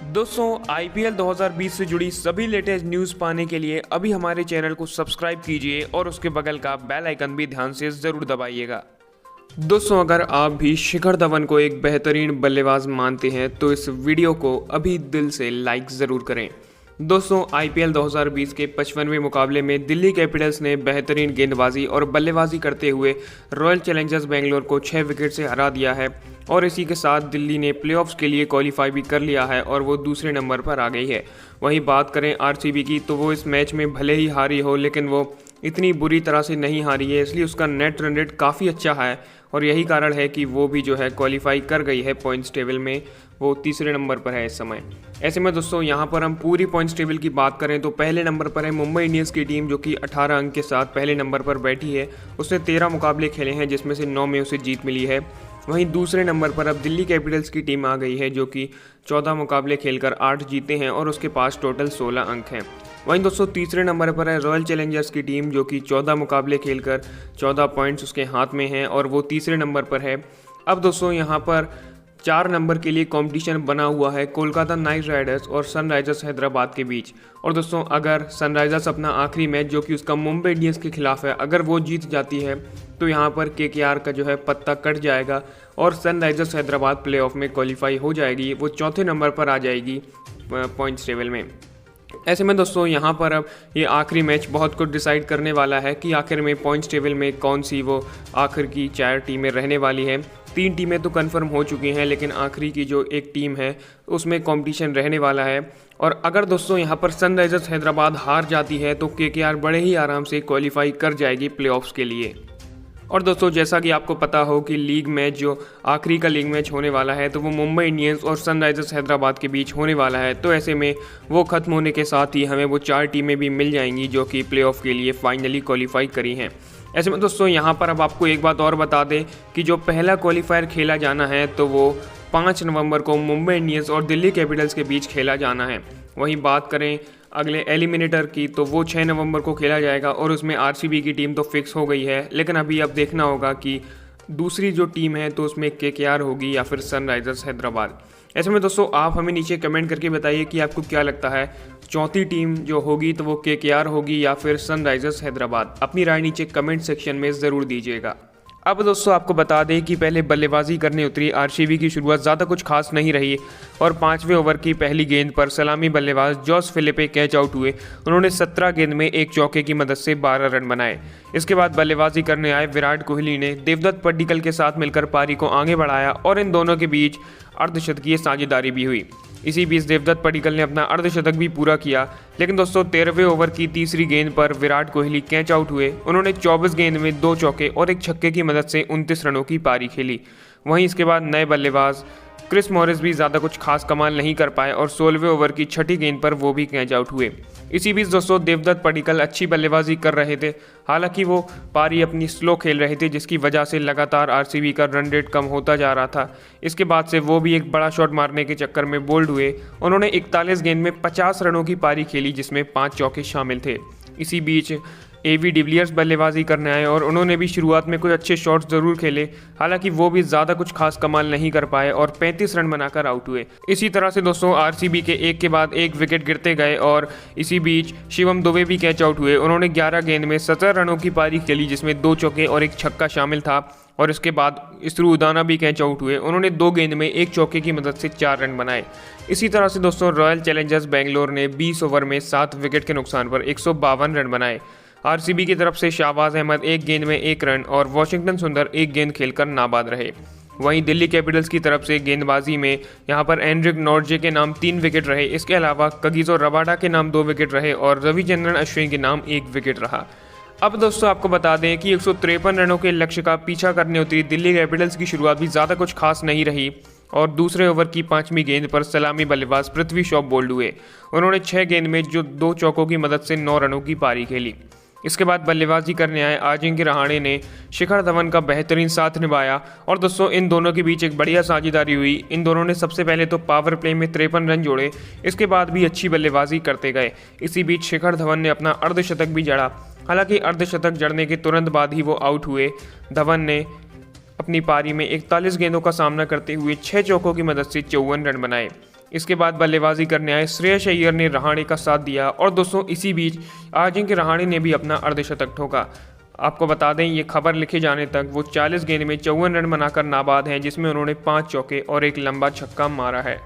दोस्तों आईपीएल 2020 से जुड़ी सभी लेटेस्ट न्यूज़ पाने के लिए अभी हमारे चैनल को सब्सक्राइब कीजिए और उसके बगल का बेल आइकन भी ध्यान से ज़रूर दबाइएगा। दोस्तों अगर आप भी शिखर धवन को एक बेहतरीन बल्लेबाज मानते हैं तो इस वीडियो को अभी दिल से लाइक ज़रूर करें। दोस्तों आईपीएल 2020 के 55वें मुकाबले में दिल्ली कैपिटल्स ने बेहतरीन गेंदबाजी और बल्लेबाजी करते हुए रॉयल चैलेंजर्स बेंगलोर को 6 विकेट से हरा दिया है और इसी के साथ दिल्ली ने प्लेऑफ्स के लिए क्वालिफाई भी कर लिया है और वो दूसरे नंबर पर आ गई है। वहीं बात करें आरसीबी की तो वो इस मैच में भले ही हारी हो लेकिन वो इतनी बुरी तरह से नहीं हारी है, इसलिए उसका नेट रन रेट काफ़ी अच्छा है और यही कारण है कि वो भी जो है क्वालिफाई कर गई है पॉइंट्स टेबल में, वो तीसरे नंबर पर है इस समय। ऐसे में दोस्तों यहाँ पर हम पूरी पॉइंट्स टेबल की बात करें तो पहले नंबर पर है मुंबई इंडियंस की टीम जो कि 18 अंक के साथ पहले नंबर पर बैठी है। उसने 13 मुकाबले खेले हैं जिसमें से 9 में उसे जीत मिली है। वहीं दूसरे नंबर पर अब दिल्ली कैपिटल्स की टीम आ गई है जो कि 14 मुकाबले खेलकर 8 जीते हैं और उसके पास टोटल 16 अंक हैं। वहीं दोस्तों तीसरे नंबर पर है रॉयल चैलेंजर्स की टीम जो कि 14 मुकाबले खेलकर 14 पॉइंट्स उसके हाथ में हैं और वो तीसरे नंबर पर है। अब दोस्तों यहाँ पर 4 नंबर के लिए कंपटीशन बना हुआ है कोलकाता नाइट राइडर्स और सनराइजर्स हैदराबाद के बीच। और दोस्तों अगर सनराइजर्स अपना आखिरी मैच जो कि उसका मुंबई इंडियंस के खिलाफ है, अगर वो जीत जाती है तो यहाँ पर केकेआर का जो है पत्ता कट जाएगा और सनराइजर्स हैदराबाद प्लेऑफ में क्वालिफाई हो जाएगी, वो चौथे नंबर पर आ जाएगी पॉइंट्स टेबल में। ऐसे में दोस्तों यहाँ पर अब ये आखिरी मैच बहुत कुछ डिसाइड करने वाला है कि आखिर में पॉइंट्स टेबल में कौन सी वो आखिर की 4 टीमें रहने वाली हैं। 3 टीमें तो कंफर्म हो चुकी हैं लेकिन आखिरी की जो एक टीम है उसमें कंपटीशन रहने वाला है। और अगर दोस्तों यहाँ पर सनराइजर्स हैदराबाद हार जाती है तो केकेआर बड़े ही आराम से क्वालिफाई कर जाएगी प्लेऑफ्स के लिए। और दोस्तों जैसा कि आपको पता हो कि लीग मैच जो आखिरी का लीग मैच होने वाला है तो वो मुंबई इंडियंस और सनराइजर्स हैदराबाद के बीच होने वाला है। तो ऐसे में वो ख़त्म होने के साथ ही हमें वो 4 टीमें भी मिल जाएंगी जो कि प्लेऑफ के लिए फाइनली क्वालिफाई करी हैं। ऐसे में दोस्तों यहाँ पर अब आपको एक बात और बता दें कि जो पहला क्वालिफायर खेला जाना है तो वो 5 नवंबर को मुंबई इंडियंस और दिल्ली कैपिटल्स के बीच खेला जाना है। वहीं बात करें अगले एलिमिनेटर की तो वो 6 नवंबर को खेला जाएगा और उसमें आरसीबी की टीम तो फिक्स हो गई है, लेकिन अभी अब देखना होगा कि दूसरी जो टीम है तो उसमें केकेआर होगी या फिर सनराइजर्स हैदराबाद। ऐसे में दोस्तों आप हमें नीचे कमेंट करके बताइए कि आपको क्या लगता है, चौथी टीम जो होगी तो वो केकेआर होगी या फिर सनराइजर्स हैदराबाद। अपनी राय नीचे कमेंट सेक्शन में ज़रूर दीजिएगा। अब दोस्तों आपको बता दें कि पहले बल्लेबाजी करने उतरी आरसीबी की शुरुआत ज़्यादा कुछ खास नहीं रही और 5वें ओवर की पहली गेंद पर सलामी बल्लेबाज जॉस फिलिपे कैच आउट हुए। उन्होंने 17 गेंद में एक चौके की मदद से 12 रन बनाए। इसके बाद बल्लेबाजी करने आए विराट कोहली ने देवदत्त पड्डीकल के साथ मिलकर पारी को आगे बढ़ाया और इन दोनों के बीच अर्धशतकीय साझेदारी भी हुई। इसी बीच देवदत्त पड्डीकल ने अपना अर्धशतक भी पूरा किया, लेकिन दोस्तों 13वें ओवर की तीसरी गेंद पर विराट कोहली कैच आउट हुए। उन्होंने 24 गेंद में 2 चौके और एक छक्के की मदद से 29 रनों की पारी खेली। वहीं इसके बाद नए बल्लेबाज क्रिस मॉरिस भी ज़्यादा कुछ खास कमाल नहीं कर पाए और 16वें ओवर की छठी गेंद पर वो भी कैच आउट हुए। इसी बीच दोस्तों देवदत्त पड्डीकल अच्छी बल्लेबाजी कर रहे थे, हालांकि वो पारी अपनी स्लो खेल रहे थे जिसकी वजह से लगातार आरसीबी का रन रेट कम होता जा रहा था। इसके बाद से वो भी एक बड़ा शॉट मारने के चक्कर में बोल्ड हुए। उन्होंने 41 गेंद में 50 रनों की पारी खेली जिसमें 5 चौके शामिल थे। इसी बीच एवी डिविलियर्स बल्लेबाजी करने आए और उन्होंने भी शुरुआत में कुछ अच्छे शॉट्स ज़रूर खेले, हालांकि वो भी ज़्यादा कुछ खास कमाल नहीं कर पाए और 35 रन बनाकर आउट हुए। इसी तरह से दोस्तों आरसीबी के एक के बाद एक विकेट गिरते गए और इसी बीच शिवम दुबे भी कैच आउट हुए। उन्होंने 11 गेंद में 17 रनों की पारी खेली जिसमें 2 चौके और एक छक्का शामिल था और इसके बाद इसरू उदाना भी कैच आउट हुए। उन्होंने 2 गेंद में एक चौके की मदद से 4 रन बनाए। इसी तरह से दोस्तों रॉयल चैलेंजर्स बेंगलोर ने 20 ओवर में 7 विकेट के नुकसान पर 152 रन बनाए। आरसीबी की तरफ से शाहबाज अहमद 1 गेंद में 1 रन और वॉशिंगटन सुंदर 1 गेंद खेलकर नाबाद रहे। वहीं दिल्ली कैपिटल्स की तरफ से गेंदबाजी में यहां पर एंड्रिक नॉर्जे के नाम 3 विकेट रहे। इसके अलावा कगिसो रबाडा के नाम 2 विकेट रहे और रविचंद्रन अश्विन के नाम 1 विकेट रहा। अब दोस्तों आपको बता दें कि 153 रनों के लक्ष्य का पीछा करने उतरी दिल्ली कैपिटल्स की शुरुआत भी ज़्यादा कुछ खास नहीं रही और दूसरे ओवर की 5वीं गेंद पर सलामी बल्लेबाज पृथ्वी शॉ बोल्ड हुए। उन्होंने 6 गेंद में जो 2 चौकों की मदद से 9 रनों की पारी खेली। इसके बाद बल्लेबाजी करने आए अजिंक्य रहाणे ने शिखर धवन का बेहतरीन साथ निभाया और दोस्तों इन दोनों के बीच एक बढ़िया साझेदारी हुई। इन दोनों ने सबसे पहले तो पावर प्ले में 53 रन जोड़े, इसके बाद भी अच्छी बल्लेबाजी करते गए। इसी बीच शिखर धवन ने अपना अर्धशतक भी जड़ा, हालांकि अर्धशतक जड़ने के तुरंत बाद ही वो आउट हुए। धवन ने अपनी पारी में 41 गेंदों का सामना करते हुए 6 चौकों की मदद से 54 रन बनाए। इसके बाद बल्लेबाजी करने आए श्रेयस अय्यर ने रहाणे का साथ दिया और दोस्तों इसी बीच अजिंक्य रहाणे ने भी अपना अर्धशतक ठोका। आपको बता दें ये खबर लिखे जाने तक वो 40 गेंद में 54 रन बनाकर नाबाद हैं, जिसमें उन्होंने 5 चौके और एक लंबा छक्का मारा है।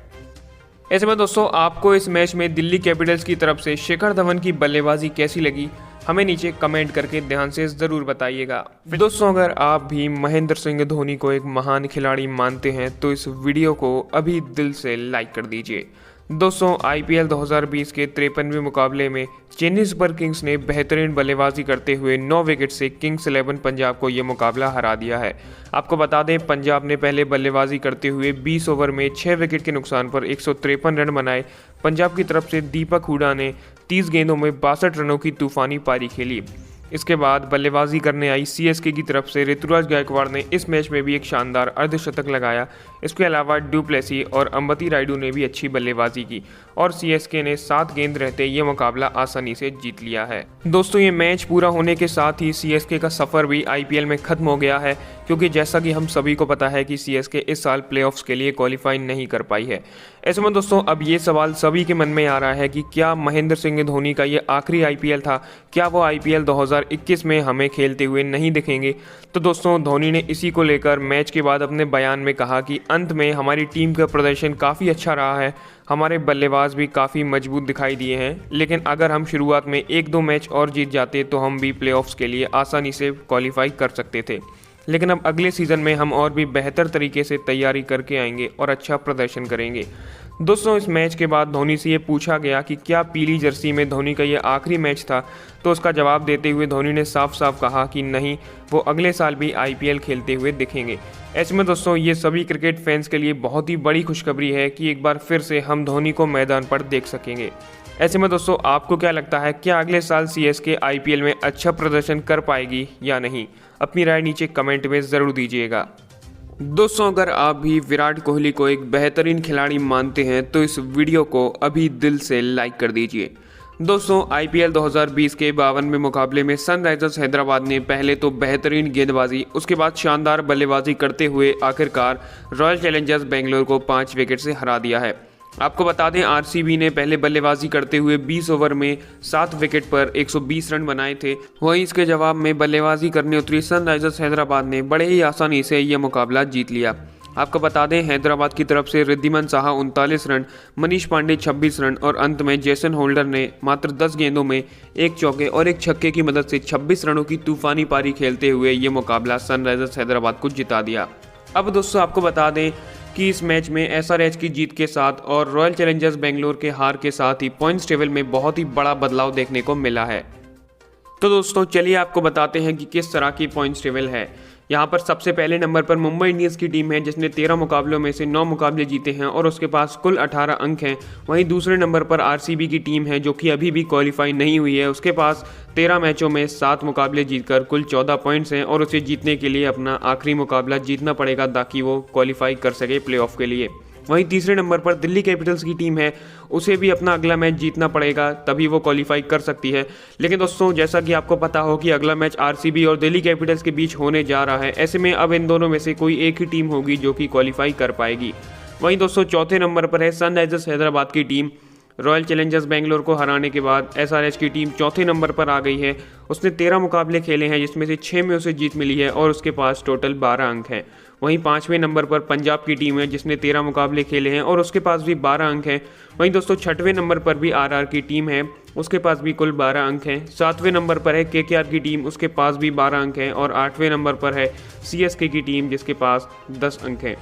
ऐसे में दोस्तों आपको इस मैच में दिल्ली कैपिटल्स की तरफ से शिखर धवन की बल्लेबाजी कैसी लगी, हमें नीचे कमेंट करके ध्यान से ज़रूर बताइएगा। दोस्तों अगर आप भी महेंद्र सिंह धोनी को एक महान खिलाड़ी मानते हैं तो इस वीडियो को अभी दिल से लाइक कर दीजिए। दोस्तों IPL 2020 के 53वें मुकाबले में चेन्नई सुपर किंग्स ने बेहतरीन बल्लेबाजी करते हुए 9 विकेट से किंग्स 11 पंजाब को ये मुकाबला हरा दिया है। आपको बता दें पंजाब ने पहले बल्लेबाजी करते हुए 20 ओवर में 6 विकेट के नुकसान पर 153 रन बनाए। पंजाब की तरफ से दीपक हुडा ने 30 गेंदों में 62 रनों की तूफानी पारी खेली। इसके बाद बल्लेबाजी करने आई CSK की तरफ से ऋतुराज गायकवाड़ ने इस मैच में भी एक शानदार अर्धशतक लगाया। इसके अलावा डू प्लेसी और अंबती रायडू ने भी अच्छी बल्लेबाजी की और CSK ने 7 गेंद रहते ये मुकाबला आसानी से जीत लिया है। दोस्तों ये मैच पूरा होने के साथ ही CSK का सफ़र भी IPL में ख़त्म हो गया है, क्योंकि जैसा कि हम सभी को पता है कि CSK इस साल प्लेऑफ्स के लिए क्वालिफाई नहीं कर पाई है। ऐसे में दोस्तों अब ये सवाल सभी के मन में आ रहा है कि क्या महेंद्र सिंह धोनी का ये आखिरी IPL था, क्या वो IPL 2021 में हमें खेलते हुए नहीं दिखेंगे। तो दोस्तों धोनी ने इसी को लेकर मैच के बाद अपने बयान में कहा कि अंत में हमारी टीम का प्रदर्शन काफ़ी अच्छा रहा है, हमारे बल्लेबाज भी काफ़ी मजबूत दिखाई दिए हैं, लेकिन अगर हम शुरुआत में 1-2 मैच और जीत जाते तो हम भी प्लेऑफ्स के लिए आसानी से क्वालिफाई कर सकते थे, लेकिन अब अगले सीज़न में हम और भी बेहतर तरीके से तैयारी करके आएंगे और अच्छा प्रदर्शन करेंगे। दोस्तों इस मैच के बाद धोनी से ये पूछा गया कि क्या पीली जर्सी में धोनी का ये आखिरी मैच था, तो उसका जवाब देते हुए धोनी ने साफ साफ कहा कि नहीं, वो अगले साल भी IPL खेलते हुए दिखेंगे। ऐसे में दोस्तों ये सभी क्रिकेट फैंस के लिए बहुत ही बड़ी खुशखबरी है कि एक बार फिर से हम धोनी को मैदान पर देख सकेंगे। ऐसे में दोस्तों आपको क्या लगता है, क्या अगले साल CSK IPL में अच्छा प्रदर्शन कर पाएगी या नहीं? अपनी राय नीचे कमेंट में ज़रूर दीजिएगा। दोस्तों अगर आप भी विराट कोहली को एक बेहतरीन खिलाड़ी मानते हैं तो इस वीडियो को अभी दिल से लाइक कर दीजिए। दोस्तों IPL 2020 के 52वें मुकाबले में सनराइजर्स हैदराबाद ने पहले तो बेहतरीन गेंदबाजी, उसके बाद शानदार बल्लेबाजी करते हुए आखिरकार रॉयल चैलेंजर्स बेंगलोर को 5 विकेट से हरा दिया है। आपको बता दें RCB ने पहले बल्लेबाजी करते हुए 20 ओवर में 7 विकेट पर 120 रन बनाए थे। वहीं इसके जवाब में बल्लेबाजी करने उतरी सनराइजर्स हैदराबाद ने बड़े ही आसानी से यह मुकाबला जीत लिया। आपको बता दें हैदराबाद की तरफ से रिद्धिमान साहा 39 रन, मनीष पांडे 26 रन और अंत में जेसन होल्डर ने मात्र 10 गेंदों में 1 चौके और 1 छक्के की मदद से 26 रनों की तूफानी पारी खेलते हुए ये मुकाबला सनराइजर्स हैदराबाद को जिता दिया। अब दोस्तों आपको बता दें कि इस मैच में SRH की जीत के साथ और रॉयल चैलेंजर्स बेंगलोर के हार के साथ ही पॉइंट्स टेबल में बहुत ही बड़ा बदलाव देखने को मिला है। तो दोस्तों चलिए आपको बताते हैं कि किस तरह की पॉइंट्स टेबल है। यहाँ पर सबसे पहले नंबर पर मुंबई इंडियंस की टीम है जिसने 13 मुकाबलों में से 9 मुकाबले जीते हैं और उसके पास कुल 18 अंक हैं। वहीं दूसरे नंबर पर RCB की टीम है जो कि अभी भी क्वालिफाई नहीं हुई है। उसके पास 13 मैचों में 7 मुकाबले जीतकर कुल 14 पॉइंट्स हैं और उसे जीतने के लिए अपना आखिरी मुकाबला जीतना पड़ेगा ताकि वो क्वालिफाई कर सके प्लेऑफ के लिए। वहीं तीसरे नंबर पर दिल्ली कैपिटल्स की टीम है, उसे भी अपना अगला मैच जीतना पड़ेगा तभी वो क्वालिफाई कर सकती है। लेकिन दोस्तों जैसा कि आपको पता हो कि अगला मैच RCB और दिल्ली कैपिटल्स के बीच होने जा रहा है, ऐसे में अब इन दोनों में से कोई एक ही टीम होगी जो कि क्वालिफाई कर पाएगी। वहीं दोस्तों चौथे नंबर पर है सनराइजर्स हैदराबाद की टीम। रॉयल चैलेंजर्स बेंगलोर को हराने के बाद SRH की टीम चौथे नंबर पर आ गई है। उसने 13 मुकाबले खेले हैं जिसमें से 6 में उसे जीत मिली है और उसके पास टोटल 12 अंक हैं। वहीं 5वें नंबर पर पंजाब की टीम है जिसने 13 मुकाबले खेले हैं और उसके पास भी 12 अंक हैं। वहीं दोस्तों 6वें नंबर पर भी RR की टीम है, उसके पास भी कुल 12 अंक हैं। 7वें नंबर पर है KKR की टीम, उसके पास भी 12 अंक हैं और 8वें नंबर पर है CSK की टीम जिसके पास 10 अंक हैं।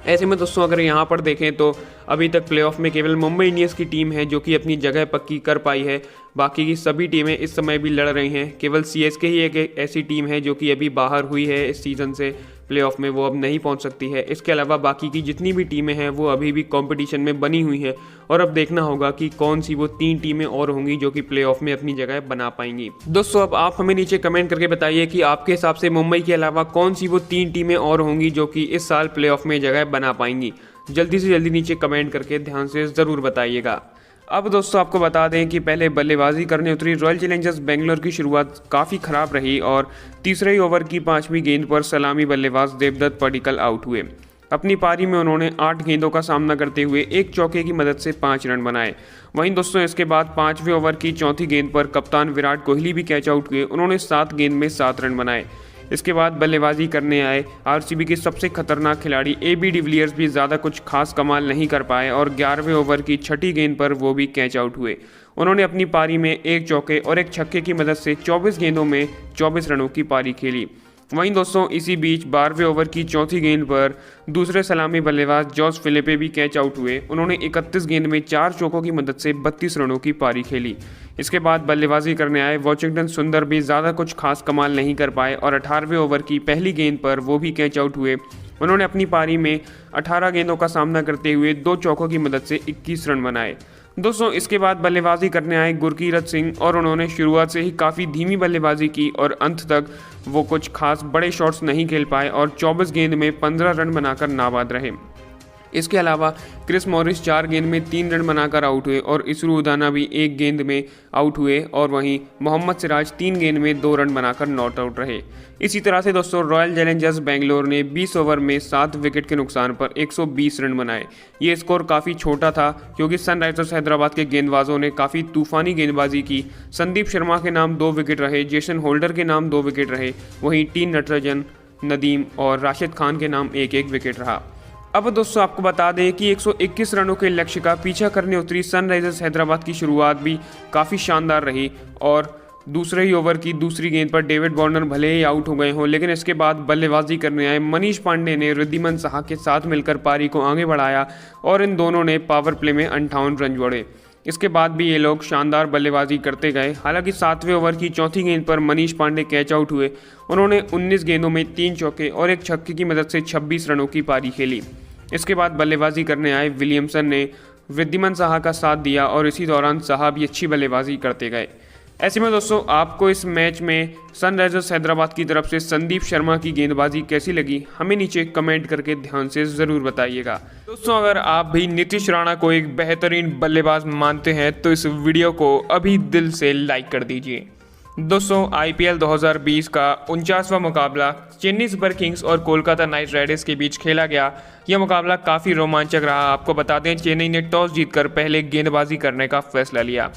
ऐसे में दोस्तों अगर यहाँ पर देखें तो अभी तक प्लेऑफ में केवल मुंबई इंडियंस की टीम है जो कि अपनी जगह पक्की कर पाई है। बाकी की सभी टीमें इस समय भी लड़ रही हैं। केवल CSK ही एक ऐसी टीम है जो कि अभी बाहर हुई है इस सीज़न से, प्लेऑफ में वो अब नहीं पहुंच सकती है। इसके अलावा बाकी की जितनी भी टीमें हैं वो अभी भी कंपटीशन में बनी हुई हैं और अब देखना होगा कि कौन सी वो 3 टीमें और होंगी जो कि प्लेऑफ में अपनी जगह बना पाएंगी। दोस्तों अब आप हमें नीचे कमेंट करके बताइए कि आपके हिसाब से मुंबई के अलावा कौन सी वो 3 टीमें और होंगी जो कि इस साल प्लेऑफ में जगह बना पाएंगी। जल्दी से जल्दी नीचे कमेंट करके ध्यान से ज़रूर बताइएगा। अब दोस्तों आपको बता दें कि पहले बल्लेबाजी करने उतरी रॉयल चैलेंजर्स बेंगलोर की शुरुआत काफ़ी ख़राब रही और तीसरे ही ओवर की 5वीं गेंद पर सलामी बल्लेबाज देवदत्त पडिक्कल आउट हुए। अपनी पारी में उन्होंने 8 गेंदों का सामना करते हुए एक चौके की मदद से 5 रन बनाए। वहीं दोस्तों इसके बाद 5वें ओवर की चौथी गेंद पर कप्तान विराट कोहली भी कैच आउट हुए। उन्होंने 7 गेंद में 7 रन बनाए। इसके बाद बल्लेबाजी करने आए आरसीबी के सबसे खतरनाक खिलाड़ी AB डिविलियर्स भी ज़्यादा कुछ खास कमाल नहीं कर पाए और 11वें ओवर की छठी गेंद पर वो भी कैच आउट हुए। उन्होंने अपनी पारी में एक चौके और एक छक्के की मदद से 24 गेंदों में 24 रनों की पारी खेली। वहीं दोस्तों इसी बीच 12वें ओवर की चौथी गेंद पर दूसरे सलामी बल्लेबाज जॉस फिलिपे भी कैच आउट हुए। उन्होंने 31 गेंद में 4 चौकों की मदद से 32 रनों की पारी खेली। इसके बाद बल्लेबाजी करने आए वॉशिंगटन सुंदर भी ज़्यादा कुछ खास कमाल नहीं कर पाए और 18वें ओवर की पहली गेंद पर वो भी कैच आउट हुए। उन्होंने अपनी पारी में 18 गेंदों का सामना करते हुए 2 चौकों की मदद से 21 रन बनाए। दोस्तों इसके बाद बल्लेबाजी करने आए गुरकीरत सिंह और उन्होंने शुरुआत से ही काफ़ी धीमी बल्लेबाजी की और अंत तक वो कुछ खास बड़े शॉट्स नहीं खेल पाए और 24 गेंद में 15 रन बनाकर नाबाद रहे। इसके अलावा क्रिस मॉरिस 4 गेंद में 3 रन बनाकर आउट हुए और इसरू उदाना भी 1 गेंद में आउट हुए और वहीं मोहम्मद सिराज 3 गेंद में 2 रन बनाकर नॉट आउट रहे। इसी तरह से दोस्तों रॉयल चैलेंजर्स बेंगलोर ने 20 ओवर में 7 विकेट के नुकसान पर 120 रन बनाए। ये स्कोर काफ़ी छोटा था क्योंकि सनराइजर्स हैदराबाद के गेंदबाजों ने काफ़ी तूफानी गेंदबाजी की। संदीप शर्मा के नाम 2 विकेट रहे, जेसन होल्डर के नाम 2 विकेट रहे, वहीं टी नटराजन, नदीम और राशिद खान के नाम 1-1 विकेट रहा। अब दोस्तों आपको बता दें कि 121 रनों के लक्ष्य का पीछा करने उतरी सनराइजर्स हैदराबाद की शुरुआत भी काफ़ी शानदार रही और दूसरे ही ओवर की दूसरी गेंद पर डेविड वार्नर भले ही आउट हो गए हों, लेकिन इसके बाद बल्लेबाजी करने आए मनीष पांडे ने रिद्धिमान साहा के साथ मिलकर पारी को आगे बढ़ाया और इन दोनों ने पावर प्ले में 58 रन जोड़े। इसके बाद भी ये लोग शानदार बल्लेबाजी करते गए। हालांकि 7वें ओवर की चौथी गेंद पर मनीष पांडे कैच आउट हुए। उन्होंने 19 गेंदों में 3 चौके और एक छक्के की मदद से 26 रनों की पारी खेली। इसके बाद बल्लेबाजी करने आए विलियमसन ने रिद्धिमान साहा का साथ दिया और इसी दौरान साहा भी अच्छी बल्लेबाजी करते गए। ऐसे में दोस्तों आपको इस मैच में सनराइजर्स हैदराबाद की तरफ से संदीप शर्मा की गेंदबाजी कैसी लगी, हमें नीचे कमेंट करके ध्यान से ज़रूर बताइएगा। दोस्तों अगर आप भी नीतीश राणा को एक बेहतरीन बल्लेबाज मानते हैं तो इस वीडियो को अभी दिल से लाइक कर दीजिए। दोस्तों IPL 2020 का 49वां मुकाबला चेन्नई सुपर किंग्स और कोलकाता नाइट राइडर्स के बीच खेला गया। यह मुकाबला काफ़ी रोमांचक रहा। आपको बता दें चेन्नई ने टॉस जीतकर पहले गेंदबाजी करने का फैसला लिया।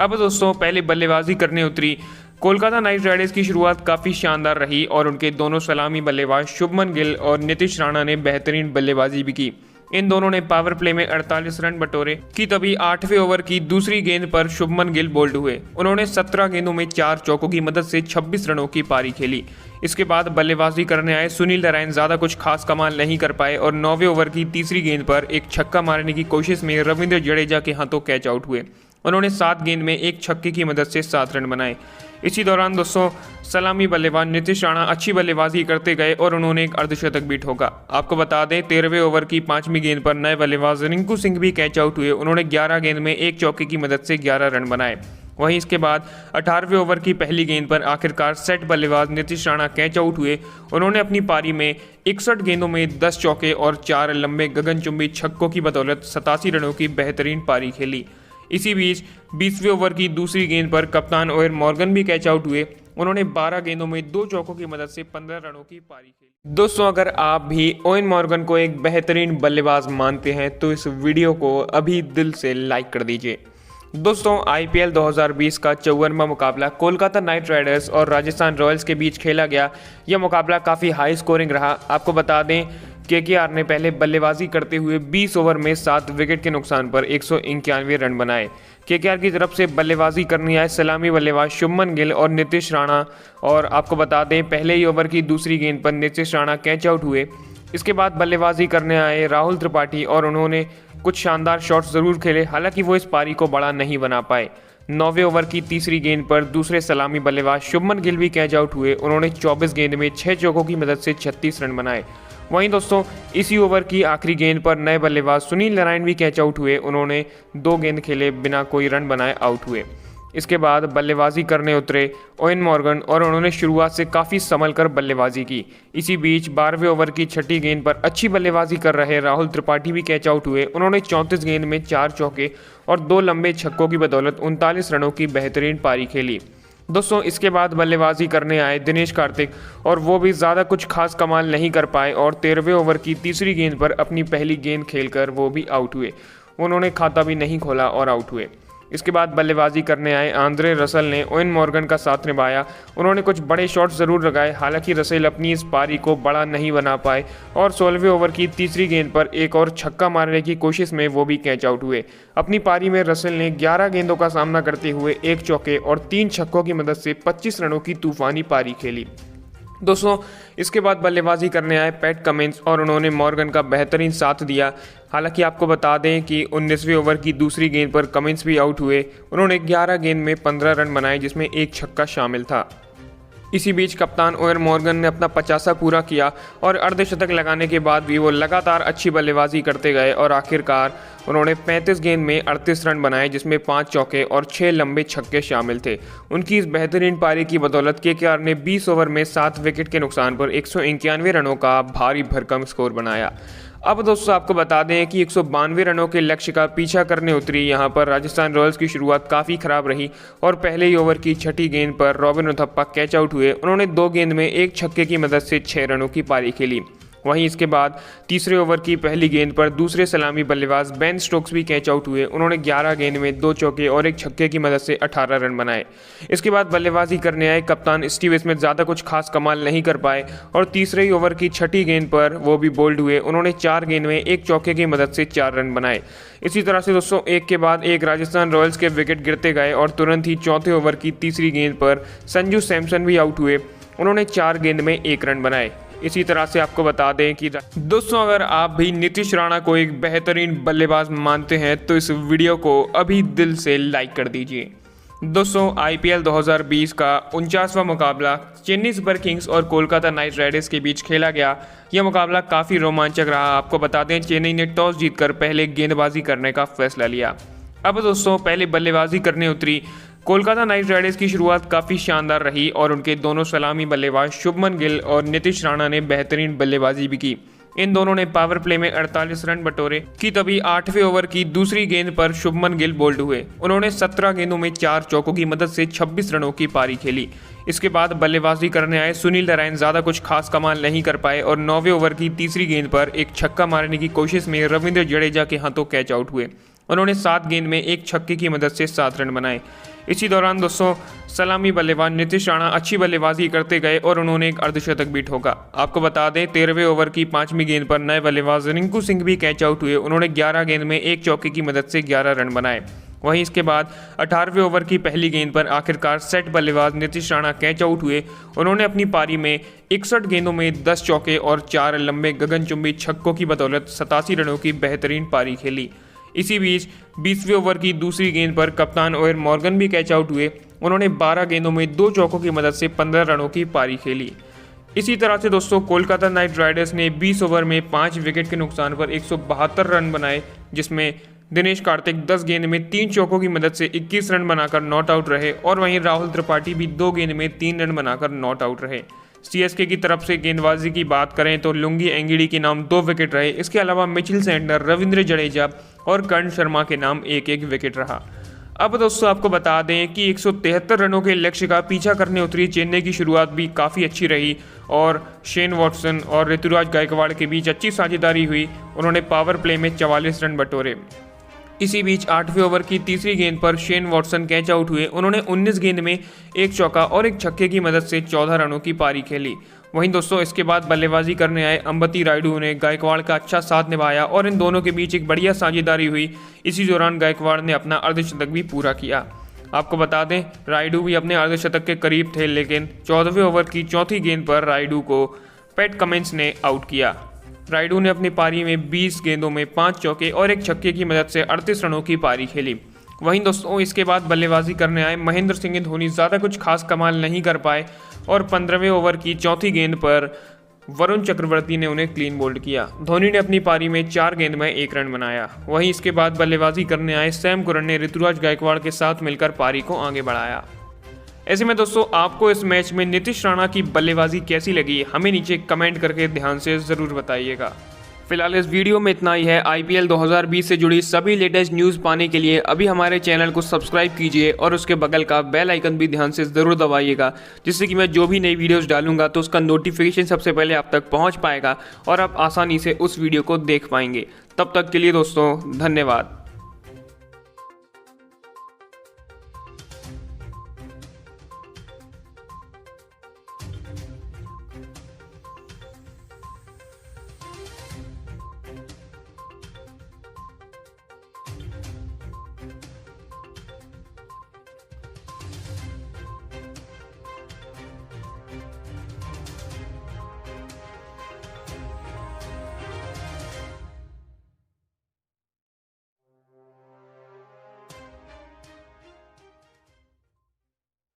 अब दोस्तों पहले बल्लेबाजी करने उतरी कोलकाता नाइट राइडर्स की शुरुआत काफ़ी शानदार रही और उनके दोनों सलामी बल्लेबाज शुभमन गिल और नीतीश राणा ने बेहतरीन बल्लेबाजी भी की। इन दोनों ने पावर प्ले में 48 रन बटोरे कि तभी 8वें ओवर की दूसरी गेंद पर शुभमन गिल बोल्ड हुए। उन्होंने 17 गेंदों में 4 चौकों की मदद से 26 रनों की पारी खेली। इसके बाद बल्लेबाजी करने आए सुनील नारायण ज़्यादा कुछ खास कमाल नहीं कर पाए और 9वें ओवर की तीसरी गेंद पर एक छक्का मारने की कोशिश में रविंद्र जडेजा के हाथों कैच आउट हुए। उन्होंने 7 गेंद में एक छक्के की मदद से 7 रन बनाए। इसी दौरान दोस्तों सलामी बल्लेबाज नीतीश राणा अच्छी बल्लेबाजी करते गए और उन्होंने एक अर्धशतक भी ठोका। आपको बता दें 13वें ओवर की 5वीं गेंद पर नए बल्लेबाज रिंकू सिंह भी कैच आउट हुए। उन्होंने 11 गेंद में एक चौके की मदद से 11 रन बनाए। वहीं इसके बाद 18वें ओवर की पहली गेंद पर आखिरकार सेट बल्लेबाज नीतीश राणा कैच आउट हुए। उन्होंने अपनी पारी में 61 गेंदों में 10 चौके और 4 लंबे गगनचुंबी छक्कों की बदौलत 87 रनों की बेहतरीन पारी खेली। इसी बीच 20वें ओवर की दूसरी गेंद पर कप्तान ओवेन मॉर्गन भी कैच आउट हुए। उन्होंने 12 गेंदों में 2 चौकों की मदद से 15 रनों की पारी खेली। दोस्तों अगर आप भी ओवेन मॉर्गन को एक बेहतरीन बल्लेबाज मानते हैं तो इस वीडियो को अभी दिल से लाइक कर दीजिए। दोस्तों IPL 2020 का 54वां मुकाबला कोलकाता नाइट राइडर्स और राजस्थान रॉयल्स के बीच खेला गया। यह मुकाबला काफ़ी हाई स्कोरिंग रहा। आपको बता दें KKR ने पहले बल्लेबाजी करते हुए 20 ओवर में 7 विकेट के नुकसान पर 191 रन बनाए। KKR की तरफ से बल्लेबाजी करने आए सलामी बल्लेबाज शुभमन गिल और नीतीश राणा और आपको बता दें पहले ही ओवर की दूसरी गेंद पर नीतीश राणा कैच आउट हुए। इसके बाद बल्लेबाजी करने आए राहुल त्रिपाठी और उन्होंने कुछ शानदार शॉट्स ज़रूर खेले, हालांकि वो इस पारी को बड़ा नहीं बना पाए। 9वें ओवर की तीसरी गेंद पर दूसरे सलामी बल्लेबाज शुभमन गिल भी कैच आउट हुए। उन्होंने 24 गेंद में 6 चौकों की मदद से 36 रन बनाए। वहीं दोस्तों इसी ओवर की आखिरी गेंद पर नए बल्लेबाज सुनील नारायण भी कैच आउट हुए। उन्होंने 2 गेंद खेले बिना कोई रन बनाए आउट हुए। इसके बाद बल्लेबाजी करने उतरे ओवेन मॉर्गन और उन्होंने शुरुआत से काफ़ी संभल कर बल्लेबाजी की। इसी बीच 12वें ओवर की छठी गेंद पर अच्छी बल्लेबाजी कर रहे राहुल त्रिपाठी भी कैच आउट हुए। उन्होंने 34 गेंद में 4 चौके और 2 लंबे छक्कों की बदौलत 39 रनों की बेहतरीन पारी खेली। दोस्तों इसके बाद बल्लेबाजी करने आए दिनेश कार्तिक और वो भी ज़्यादा कुछ खास कमाल नहीं कर पाए और 13वें ओवर की तीसरी गेंद पर अपनी पहली गेंद खेलकर वो भी आउट हुए। उन्होंने खाता भी नहीं खोला और आउट हुए। इसके बाद बल्लेबाजी करने आए आंद्रे रसल ने ओवेन मॉर्गन का साथ निभाया। उन्होंने कुछ बड़े शॉट्स ज़रूर लगाए, हालांकि रसेल अपनी इस पारी को बड़ा नहीं बना पाए और 16वें ओवर की तीसरी गेंद पर एक और छक्का मारने की कोशिश में वो भी कैच आउट हुए। अपनी पारी में रसेल ने 11 गेंदों का सामना करते हुए 1 चौके और 3 छक्कों की मदद से 25 रनों की तूफानी पारी खेली। दोस्तों इसके बाद बल्लेबाजी करने आए पैट कमिंस और उन्होंने मॉर्गन का बेहतरीन साथ दिया। हालांकि आपको बता दें कि 19वें ओवर की दूसरी गेंद पर कमिंस भी आउट हुए। उन्होंने 11 गेंद में 15 रन बनाए जिसमें 1 छक्का शामिल था। इसी बीच कप्तान ओवेन मॉर्गन ने अपना 50 पूरा किया और अर्धशतक लगाने के बाद भी वो लगातार अच्छी बल्लेबाजी करते गए और आखिरकार उन्होंने 35 गेंद में 38 रन बनाए जिसमें 5 चौके और 6 लंबे छक्के शामिल थे। उनकी इस बेहतरीन पारी की बदौलत केकेआर ने 20 ओवर में 7 विकेट के नुकसान पर 191 रनों का भारी भरकम स्कोर बनाया। अब दोस्तों आपको बता दें कि 192 रनों के लक्ष्य का पीछा करने उतरी यहाँ पर राजस्थान रॉयल्स की शुरुआत काफ़ी खराब रही और पहले ही ओवर की छठी गेंद पर रॉबिन उथप्पा कैच आउट हुए। उन्होंने 2 गेंद में 1 छक्के की मदद से 6 रनों की पारी खेली। वहीं इसके बाद तीसरे ओवर की पहली गेंद पर दूसरे सलामी बल्लेबाज बेन स्टोक्स भी कैच आउट हुए। उन्होंने 11 गेंद में 2 चौके और 1 छक्के की मदद से 18 रन बनाए। इसके बाद बल्लेबाजी करने आए कप्तान स्टीव स्मिथ ज़्यादा कुछ खास कमाल नहीं कर पाए और तीसरे ही ओवर की छठी गेंद पर वो भी बोल्ड हुए। उन्होंने 4 गेंद में 1 चौके की मदद से 4 रन बनाए। इसी तरह से दोस्तों एक के बाद एक राजस्थान रॉयल्स के विकेट गिरते गए और तुरंत ही चौथे ओवर की तीसरी गेंद पर संजू सैमसन भी आउट हुए। उन्होंने 4 गेंद में 1 रन बनाए। इसी तरह से आपको बता दें कि दोस्तों अगर आप भी नीतीश राणा को एक बेहतरीन बल्लेबाज मानते हैं तो इस वीडियो को अभी दिल से लाइक कर दीजिए। दोस्तों आईपीएल 2020 का 49वां मुकाबला चेन्नई सुपर किंग्स और कोलकाता नाइट राइडर्स के बीच खेला गया। यह मुकाबला काफ़ी रोमांचक रहा। आपको बता दें चेन्नई ने टॉस जीतकर पहले गेंदबाजी करने का फैसला लिया। अब दोस्तों पहले बल्लेबाजी करने उतरी कोलकाता नाइट राइडर्स की शुरुआत काफ़ी शानदार रही और उनके दोनों सलामी बल्लेबाज शुभमन गिल और नीतीश राणा ने बेहतरीन बल्लेबाजी भी की। इन दोनों ने पावर प्ले में 48 रन बटोरे कि तभी 8वें ओवर की दूसरी गेंद पर शुभमन गिल बोल्ड हुए। उन्होंने 17 गेंदों में 4 चौकों की मदद से 26 रनों की पारी खेली। इसके बाद बल्लेबाजी करने आए सुनील नारायण ज़्यादा कुछ खास कमाल नहीं कर पाए और 9वें ओवर की तीसरी गेंद पर एक छक्का मारने की कोशिश में रविंद्र जडेजा के हाथों कैच आउट हुए। उन्होंने 7 गेंद में 1 छक्के की मदद से 7 रन बनाए। इसी दौरान दोस्तों सलामी बल्लेबाज नीतीश राणा अच्छी बल्लेबाजी करते गए और उन्होंने एक अर्धशतक भी ठोका। आपको बता दें 13वें ओवर की 5वीं गेंद पर नए बल्लेबाज रिंकू सिंह भी कैच आउट हुए। उन्होंने 11 गेंद में 1 चौके की मदद से 11 रन बनाए। वहीं इसके बाद 18वें ओवर की पहली गेंद पर आखिरकार सेट बल्लेबाज नीतीश राणा कैच आउट हुए। उन्होंने अपनी पारी में 61 गेंदों में 10 चौके और 4 लंबे गगनचुंबी छक्कों की बदौलत 87 रनों की बेहतरीन पारी खेली। इसी बीच 20वें ओवर की दूसरी गेंद पर कप्तान ओवेन मॉर्गन भी कैच आउट हुए। उन्होंने 12 गेंदों में 2 चौकों की मदद से 15 रनों की पारी खेली। इसी तरह से दोस्तों कोलकाता नाइट राइडर्स ने 20 ओवर में 5 विकेट के नुकसान पर 172 रन बनाए, जिसमें दिनेश कार्तिक 10 गेंद में 3 चौकों की मदद से 21 रन बनाकर नॉट आउट रहे और वहीं राहुल त्रिपाठी भी 2 गेंद में 3 रन बनाकर नॉट आउट रहे। सीएसके की तरफ से गेंदबाजी की बात करें तो लुंगी एंगिडी के नाम 2 विकेट रहे। इसके अलावा मिचेल सैंटनर, रविंद्र जडेजा और कर्ण शर्मा के नाम 1-1 विकेट रहा। अब दोस्तों आपको बता दें कि 173 रनों के लक्ष्य का पीछा करने उतरी चेन्नई की शुरुआत भी काफ़ी अच्छी रही और शेन वॉटसन और ऋतुराज गायकवाड़ के बीच अच्छी साझेदारी हुई। उन्होंने पावर प्ले में 44 रन बटोरे। इसी बीच 8वें ओवर की तीसरी गेंद पर शेन वॉटसन कैच आउट हुए। उन्होंने 19 गेंद में 1 चौका और 1 छक्के की मदद से 14 रनों की पारी खेली। वहीं दोस्तों इसके बाद बल्लेबाजी करने आए अंबती रायडू ने गायकवाड़ का अच्छा साथ निभाया और इन दोनों के बीच एक बढ़िया साझेदारी हुई। इसी दौरान गायकवाड़ ने अपना अर्धशतक भी पूरा किया। आपको बता दें रायडू भी अपने अर्धशतक के करीब थे, लेकिन 14वें ओवर की चौथी गेंद पर रायडू को पैट कमिंस ने आउट किया। रायडू ने अपनी पारी में 20 गेंदों में 5 चौके और 1 छक्के की मदद से 38 रनों की पारी खेली। वहीं दोस्तों इसके बाद बल्लेबाजी करने आए महेंद्र सिंह धोनी ज़्यादा कुछ खास कमाल नहीं कर पाए और 15वें ओवर की चौथी गेंद पर वरुण चक्रवर्ती ने उन्हें क्लीन बोल्ड किया। धोनी ने अपनी पारी में 4 गेंद में 1 रन बनाया। वहीं इसके बाद बल्लेबाजी करने आए सैम कुरन ने ऋतुराज गायकवाड़ के साथ मिलकर पारी को आगे बढ़ाया। ऐसे में दोस्तों आपको इस मैच में नीतीश राणा की बल्लेबाजी कैसी लगी, हमें नीचे कमेंट करके ध्यान से ज़रूर बताइएगा। फिलहाल इस वीडियो में इतना ही है। IPL 2020 से जुड़ी सभी लेटेस्ट न्यूज़ पाने के लिए अभी हमारे चैनल को सब्सक्राइब कीजिए और उसके बगल का बेल आइकन भी ध्यान से ज़रूर दबाइएगा, जिससे कि मैं जो भी नई वीडियोस डालूंगा तो उसका नोटिफिकेशन सबसे पहले आप तक पहुंच पाएगा और आप आसानी से उस वीडियो को देख पाएंगे। तब तक के लिए दोस्तों, धन्यवाद।